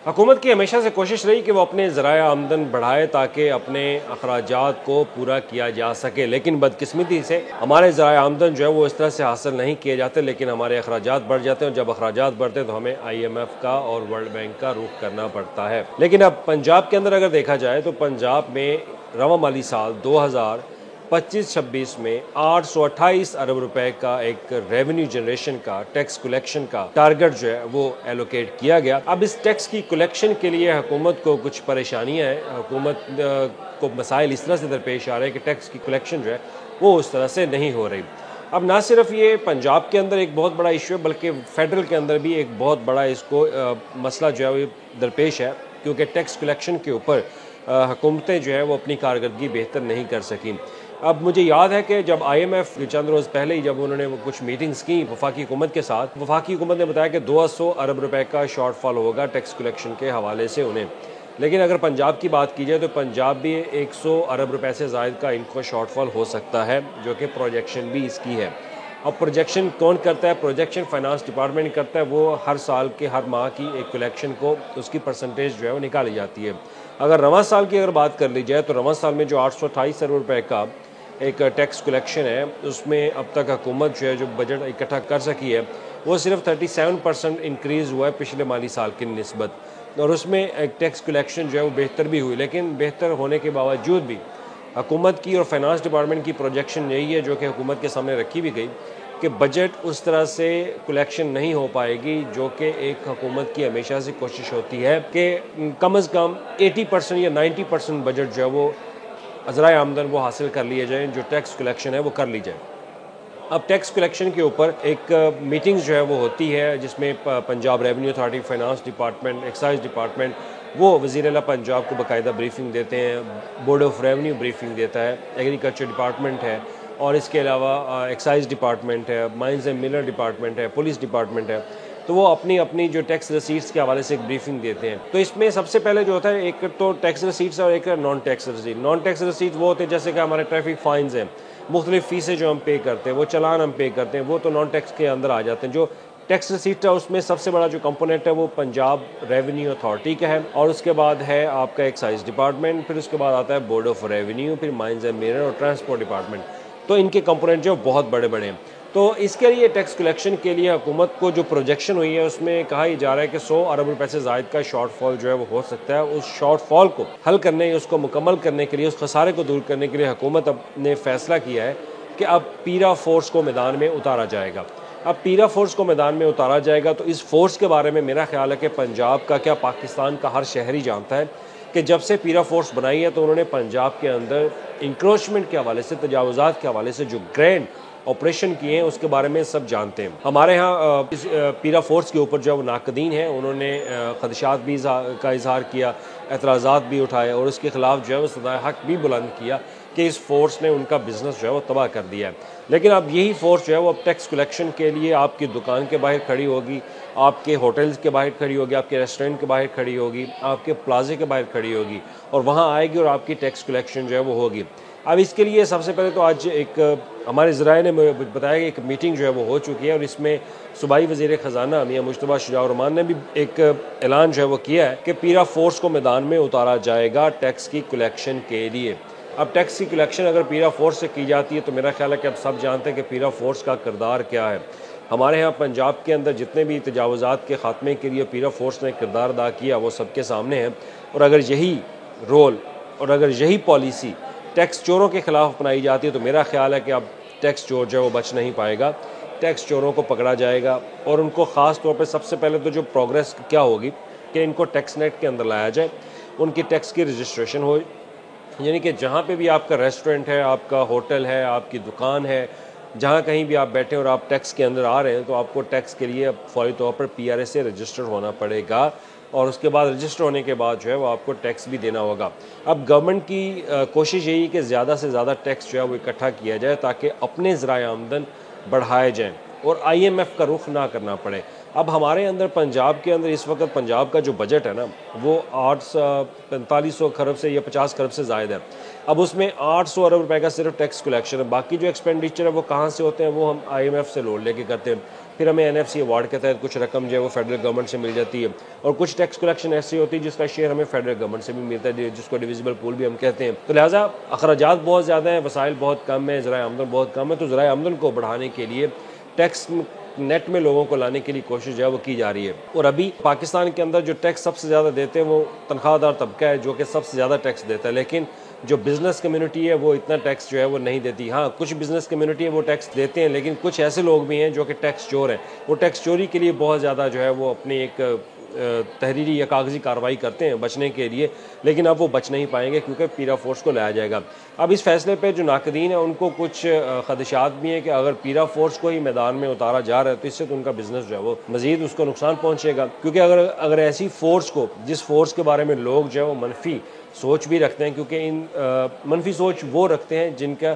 हुकूमत की हमेशा से कोशिश रही कि वो अपने ज़राए आमदन बढ़ाए ताकि अपने अखराजात को पूरा किया जा सके, लेकिन बदकिस्मती से हमारे ज़राए आमदन जो है वो इस तरह से हासिल नहीं किए जाते, लेकिन हमारे अखराजात बढ़ जाते हैं। और जब अखराजात बढ़ते हैं तो हमें IMF का और वर्ल्ड बैंक का रुख करना पड़ता है। लेकिन अब पंजाब के अंदर अगर देखा जाए तो पंजाब में रवा माली साल 2025-26 में 828 अरब रुपए का एक रेवेन्यू जनरेशन का, टैक्स कलेक्शन का टारगेट जो है वो एलोकेट किया गया। अब इस टैक्स की कलेक्शन के लिए हुकूमत को कुछ परेशानियां हैं। हुकूमत को मसाइल इस तरह से दरपेश आ रहे हैं कि टैक्स की कलेक्शन जो है वो उस तरह से नहीं हो रही। अब ना सिर्फ ये पंजाब के अंदर एक बहुत बड़ा इशू है, बल्कि फेडरल के अंदर भी एक बहुत बड़ा इसको मसला जो है वो दरपेश है, क्योंकि टैक्स कलेक्शन के ऊपर हुकूमतें जो है वो अपनी कारकर्दगी बेहतर नहीं कर सकें। अब मुझे याद है कि जब IMF चंद रोज़ पहले ही जब उन्होंने वो कुछ मीटिंग्स की वफाकी हुकूमत के साथ, वफाकी हुकूमत ने बताया कि 200 अरब रुपए का शॉर्टफॉल होगा टैक्स कलेक्शन के हवाले से उन्हें। लेकिन अगर पंजाब की बात की जाए तो पंजाब भी 100 अरब रुपए से ज़ायद का इनको शॉर्टफॉल हो सकता है, जो कि प्रोजेक्शन भी इसकी है। अब प्रोजेक्शन कौन करता है? प्रोजेक्शन फाइनेंस डिपार्टमेंट करता है। वो हर साल के हर माह की एक कलेक्शन को उसकी परसेंटेज जो है वो निकाली जाती है। अगर रवां साल की अगर बात कर ली जाए तो रवां साल में जो 828 अरब रुपए का एक टैक्स कलेक्शन है, उसमें अब तक हुकूमत जो है जो बजट इकट्ठा कर सकी है वो सिर्फ 37% इंक्रीज़ हुआ है पिछले माली साल की निस्बत। और उसमें एक टैक्स कलेक्शन जो है वो बेहतर भी हुई, लेकिन बेहतर होने के बावजूद भी हुकूमत की और फाइनेंस डिपार्टमेंट की प्रोजेक्शन यही है, जो कि हुकूमत के सामने रखी भी गई, कि बजट उस तरह से कलेक्शन नहीं हो पाएगी, जो कि एक हुकूमत की हमेशा से कोशिश होती है कि कम अज़ कम 80% या 90% बजट जो है वो ज़राए आमदन वो हासिल कर लिए जाएँ, जो टैक्स कलेक्शन है वो कर ली जाए। अब टैक्स कलेक्शन के ऊपर एक मीटिंग्स जो है वो होती है, जिसमें Punjab revenue authority, finance department, excise department वो वज़ीर आला पंजाब को बाकायदा ब्रीफिंग देते हैं। बोर्ड ऑफ रेवेन्यू ब्रीफिंग देता है, एग्रीकल्चर डिपार्टमेंट है, और इसके अलावा एक्साइज डिपार्टमेंट है, माइंस एंड मिनरल डिपार्टमेंट है, पुलिस डिपार्टमेंट है। तो वो अपनी अपनी जो टैक्स रसीट्स के हवाले से एक ब्रीफिंग देते हैं। तो इसमें सबसे पहले जो होता है, एक तो टैक्स रसीट्स और एक non tax receipt. Non tax receipt वो होते हैं जैसे कि हमारे ट्रैफिक फ़ाइन्स हैं, मुख्तलिफ फ़ीसें जो हम पे करते हैं, वो चालान हम पे करते हैं, वो तो नॉन टैक्स के अंदर आ जाते हैं। जो टैक्स रसीट है उसमें सबसे बड़ा जो कंपोनेंट है वो पंजाब रेवेन्यू अथॉरिटी का है, और उसके बाद है आपका एक्साइज डिपार्टमेंट, फिर उसके बाद आता है बोर्ड ऑफ रेवेन्यू, फिर माइंस एंड मिनरल और ट्रांसपोर्ट डिपार्टमेंट। तो इनके कंपोनेंट जो बहुत बड़े बड़े हैं। तो इसके लिए टैक्स कलेक्शन के लिए हुकूमत को जो प्रोजेक्शन हुई है उसमें कहा ही जा रहा है कि 100 अरब रुपए से ज़ायद का शॉर्टफॉल जो है वो हो सकता है। उस शॉर्टफॉल को हल करने, उसको मुकम्मल करने के लिए, उस खसारे को दूर करने के लिए हुकूमत ने फैसला किया है कि अब पीरा फोर्स को मैदान में उतारा जाएगा। अब पीरा फोर्स को मैदान में उतारा जाएगा तो इस फोर्स के बारे में मेरा ख्याल है कि पंजाब का क्या पाकिस्तान का हर शहरी जानता है कि जब से पीरा फोर्स बनाई है तो उन्होंने पंजाब के अंदर इंक्रोचमेंट के हवाले से, तजावुज़ात के हवाले से जो ग्रैंड ऑपरेशन किए हैं उसके बारे में सब जानते हैं। हमारे यहाँ इस पीरा फोर्स के ऊपर जो वो नाकदीन हैं उन्होंने खदशात भी का इजहार किया, एतराज़ात भी उठाए, और उसके ख़िलाफ़ जो है वो सदाए हक़ भी बुलंद किया कि इस फोर्स ने उनका बिज़नेस जो है वो तबाह कर दिया है। लेकिन अब यही फोर्स जो है वो अब टैक्स कलेक्शन के लिए आपकी दुकान के बाहर खड़ी होगी, आपके होटल्स के बाहर खड़ी होगी, आपके रेस्टोरेंट के बाहर खड़ी होगी, आपके प्लाजे के बाहर खड़ी होगी, और वहाँ आएगी और आपकी टैक्स कलेक्शन जो है वो होगी। अब इसके लिए सबसे पहले तो आज एक हमारे ज़राए ने बताया कि एक मीटिंग जो है वो हो चुकी है, और इसमें सूबाई वज़ीर ख़जाना मियां मुश्तबा शुजा-उर-रहमान ने भी एक ऐलान जो है वो किया है कि पीरा फोर्स को मैदान में उतारा जाएगा टैक्स की कलेक्शन के लिए। अब टैक्स की कलेक्शन अगर पीरा फोर्स से की जाती है तो मेरा ख्याल है कि अब सब जानते हैं कि पीरा फोर्स का किरदार क्या है। हमारे यहाँ पंजाब के अंदर जितने भी तजावुज़ात के ख़ात्मे के लिए पीरा फोर्स ने किरदार अदा किया वो सबके सामने है, और अगर यही रोल और अगर यही पॉलिसी टैक्स चोरों के ख़िलाफ़ अपनाई जाती है तो मेरा ख्याल है कि अब टैक्स चोर जो है वो बच नहीं पाएगा। टैक्स चोरों को पकड़ा जाएगा, और उनको ख़ास तौर पे सबसे पहले तो जो प्रोग्रेस क्या होगी कि इनको टैक्स नेट के अंदर लाया जाए, उनकी टैक्स की रजिस्ट्रेशन हो, यानी कि जहाँ पे भी आपका रेस्टोरेंट है, आपका होटल है, आपकी दुकान है, जहाँ कहीं भी आप बैठे और आप टैक्स के अंदर आ रहे हैं तो आपको टैक्स के लिए फौरी तौर पर PRA से रजिस्टर होना पड़ेगा, और उसके बाद रजिस्टर होने के बाद जो है वो आपको टैक्स भी देना होगा। अब गवर्नमेंट की कोशिश यही है कि ज़्यादा से ज़्यादा टैक्स जो है वो इकट्ठा किया जाए ताकि अपने ज़राए आमदन बढ़ाए जाएँ और IMF का रुख ना करना पड़े। अब हमारे अंदर पंजाब के अंदर इस वक्त पंजाब का जो बजट है ना वो 4500 खरब से या 50 खरब से ज़ायद है। अब उसमें 800 अरब रुपए का सिर्फ टैक्स कलेक्शन है, बाकी जो एक्सपेंडिचर है वो कहाँ से होते हैं वो हम IMF से लोन लेके करते हैं। फिर हमें NFC अवार्ड के तहत कुछ रकम जो है वो फेडरल गवर्नमेंट से मिल जाती है, और कुछ टैक्स कलेक्शन ऐसी होती है जिसका शेयर हमें फेडरल गवर्नमेंट से भी मिलता है, जिसको डिविजिबल पूल भी हम कहते हैं। तो लिहाजा अखराजात बहुत ज़्यादा हैं, वसाइल बहुत कम है, ज़राए आमदन बहुत कम है। तो ज़राए आमदन को बढ़ाने के लिए टैक्स नेट में लोगों को लाने के लिए कोशिश जो है वो की जा रही है। और अभी पाकिस्तान के अंदर जो टैक्स सबसे ज़्यादा देते हैं वो तनख्वाहदार तबका है, जो कि सबसे ज़्यादा टैक्स देता है, लेकिन जो बिज़नेस कम्युनिटी है वो इतना टैक्स जो है वो नहीं देती। हाँ, कुछ बिज़नेस कम्युनिटी है वो टैक्स देते हैं, लेकिन कुछ ऐसे लोग भी हैं जो कि टैक्स चोर हैं। वो टैक्स चोरी के लिए बहुत ज़्यादा जो है वो अपनी एक तहरीरी या कागजी कार्रवाई करते हैं बचने के लिए, लेकिन अब वो बच नहीं पाएंगे क्योंकि पीरा फोर्स को लाया जाएगा। अब इस फैसले पे जो नाकदीन है उनको कुछ खदशात भी हैं कि अगर पीरा फोर्स को ही मैदान में उतारा जा रहा है तो इससे तो उनका बिजनेस जो है वो मजीद उसको नुकसान पहुँचेगा, क्योंकि अगर ऐसी फोर्स को, जिस फोर्स के बारे में लोग जो है वो मनफी सोच भी रखते हैं, क्योंकि इन मनफी सोच वो रखते हैं जिनका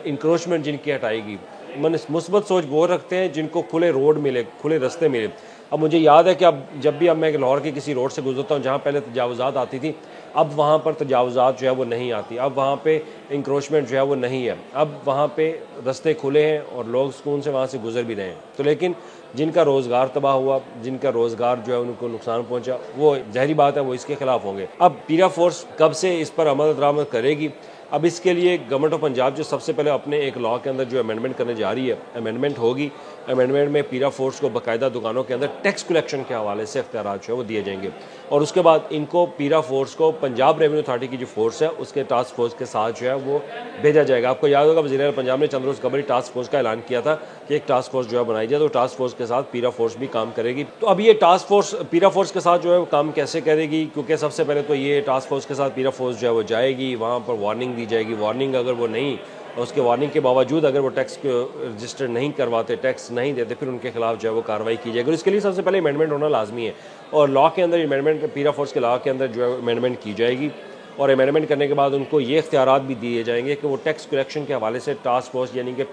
इंक्रोचमेंट जिनकी हटाएगी, मुस्बत सोच वो रखते हैं जिनको खुले रोड मिले, खुले रास्ते मिले। अब मुझे याद है कि जब भी मैं लाहौर की किसी रोड से गुजरता हूँ जहाँ पहले तजावुज़ात आती थी, अब वहाँ पर तजावुज़ात जो है वो नहीं आती, अब वहाँ पे इंक्रोचमेंट जो है वो नहीं है, अब वहाँ पे रास्ते खुले हैं और लोग सुकून से वहाँ से गुजर भी रहे हैं। तो लेकिन जिनका रोज़गार तबाह हुआ, जिनका रोज़गार जो है उनको नुकसान पहुँचा, वो ज़ाहिरी बात है वो इसके खिलाफ होंगे। अब पीरा फोर्स कब से इस पर अमल दरामद करेगी? अब इसके लिए गवर्नमेंट ऑफ पंजाब जो सबसे पहले अपने एक लॉ के अंदर जो अमेंडमेंट करने जा रही है, अमेंडमेंट होगी। अमेंडमेंट में पीरा फोर्स को बाकायदा दुकानों के अंदर टैक्स कलेक्शन के हवाले से इख्तियारात जो है वो दिए जाएंगे, और उसके बाद इनको पीरा फोर्स को पंजाब रेवेन्यू अथॉरिटी की जो फोर्स है उसके टास्क फोर्स के साथ जो है वो भेजा जाएगा। आपको याद होगा वज़ीर पंजाब ने चंद रोज़ कबल टास्क फोर्स का ऐलान किया था कि एक टास्क फोर्स जो है बनाई जाए, तो टास्क फोर्स के साथ पीरा फोर्स भी काम करेगी। तो अब ये टास्क फोर्स पीरा फोर्स के साथ जो है वो काम कैसे करेगी? क्योंकि सबसे पहले तो ये टास्क फोर्स के साथ पीरा फोर्स जो है वो जाएगी, वहाँ पर वार्निंग दी जाएगी। वार्निंग अगर वो नहीं, उसके वार्निंग के बावजूद अगर वो टैक्स को रजिस्टर नहीं करवाते, टैक्स नहीं देते, फिर उनके खिलाफ जो है वो कार्रवाई की जाएगी। और इसके लिए सबसे पहले अमेंडमेंट होना लाजमी है, और लॉ के अंदर अमेंडमेंट, पीरा फोर्स के लॉ के अंदर जो है अमेंडमेंट की जाएगी, और अमेंडमेंट करने के बाद उनको ये इख्तियारात भी दिए जाएंगे कि वो टैक्स कलेक्शन के हवाले से टास्क फोर्स यानी कि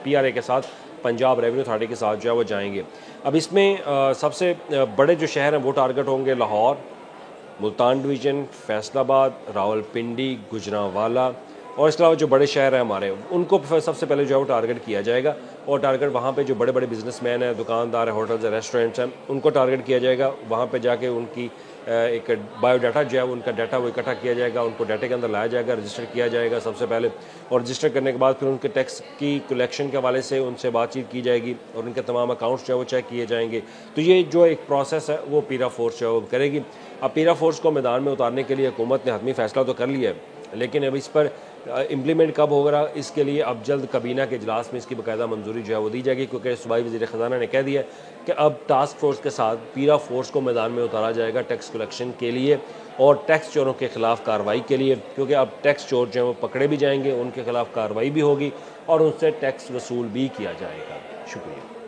PRA के साथ, पंजाब रेवेन्यू अथॉरिटी के साथ जो है वो जाएंगे। अब इसमें सबसे बड़े जो शहर हैं वो टारगेट होंगे लाहौर, मुल्तान डिवीज़न, फैसलाबाद, रावलपिंडी, गुजरांवाला, और इसके अलावा जो बड़े शहर हैं हमारे, उनको सबसे पहले जो है वो टारगेट किया जाएगा। और टारगेट वहाँ पे जो बड़े बड़े बिजनेसमैन हैं, दुकानदार हैं, होटल्स हैं, रेस्टोरेंट्स हैं, उनको टारगेट किया जाएगा। वहाँ पे जाके उनकी एक बायोडाटा जो है उनका डाटा वो इकट्ठा किया जाएगा, उनको डाटे के अंदर लाया जाएगा, रजिस्टर किया जाएगा सबसे पहले, और रजिस्टर करने के बाद फिर उनके टैक्स की कलेक्शन के हवाले से उनसे बातचीत की जाएगी, और उनके तमाम अकाउंट्स जो है वो चेक किए जाएंगे। तो ये जो एक प्रोसेस है वो पीरा फोर्स जो है वो करेगी। अब पीरा फोर्स को मैदान में उतारने के लिए हुकूमत ने हतमी फैसला तो कर लिया है, लेकिन अब इस पर इम्प्लीमेंट कब होगा, इसके लिए अब जल्द कबीना के इजलास में इसकी बाकायदा मंजूरी जो है वो दी जाएगी, क्योंकि सूबाई वज़ीर ख़ज़ाना ने कह दिया कि अब टास्क फोर्स के साथ पीरा फोर्स को मैदान में उतारा जाएगा टैक्स कलेक्शन के लिए और टैक्स चोरों के ख़िलाफ़ कार्रवाई के लिए, क्योंकि अब टैक्स चोर जो है वो पकड़े भी जाएंगे, उनके खिलाफ़ कार्रवाई भी होगी और उनसे टैक्स वसूल भी किया जाएगा। शुक्रिया।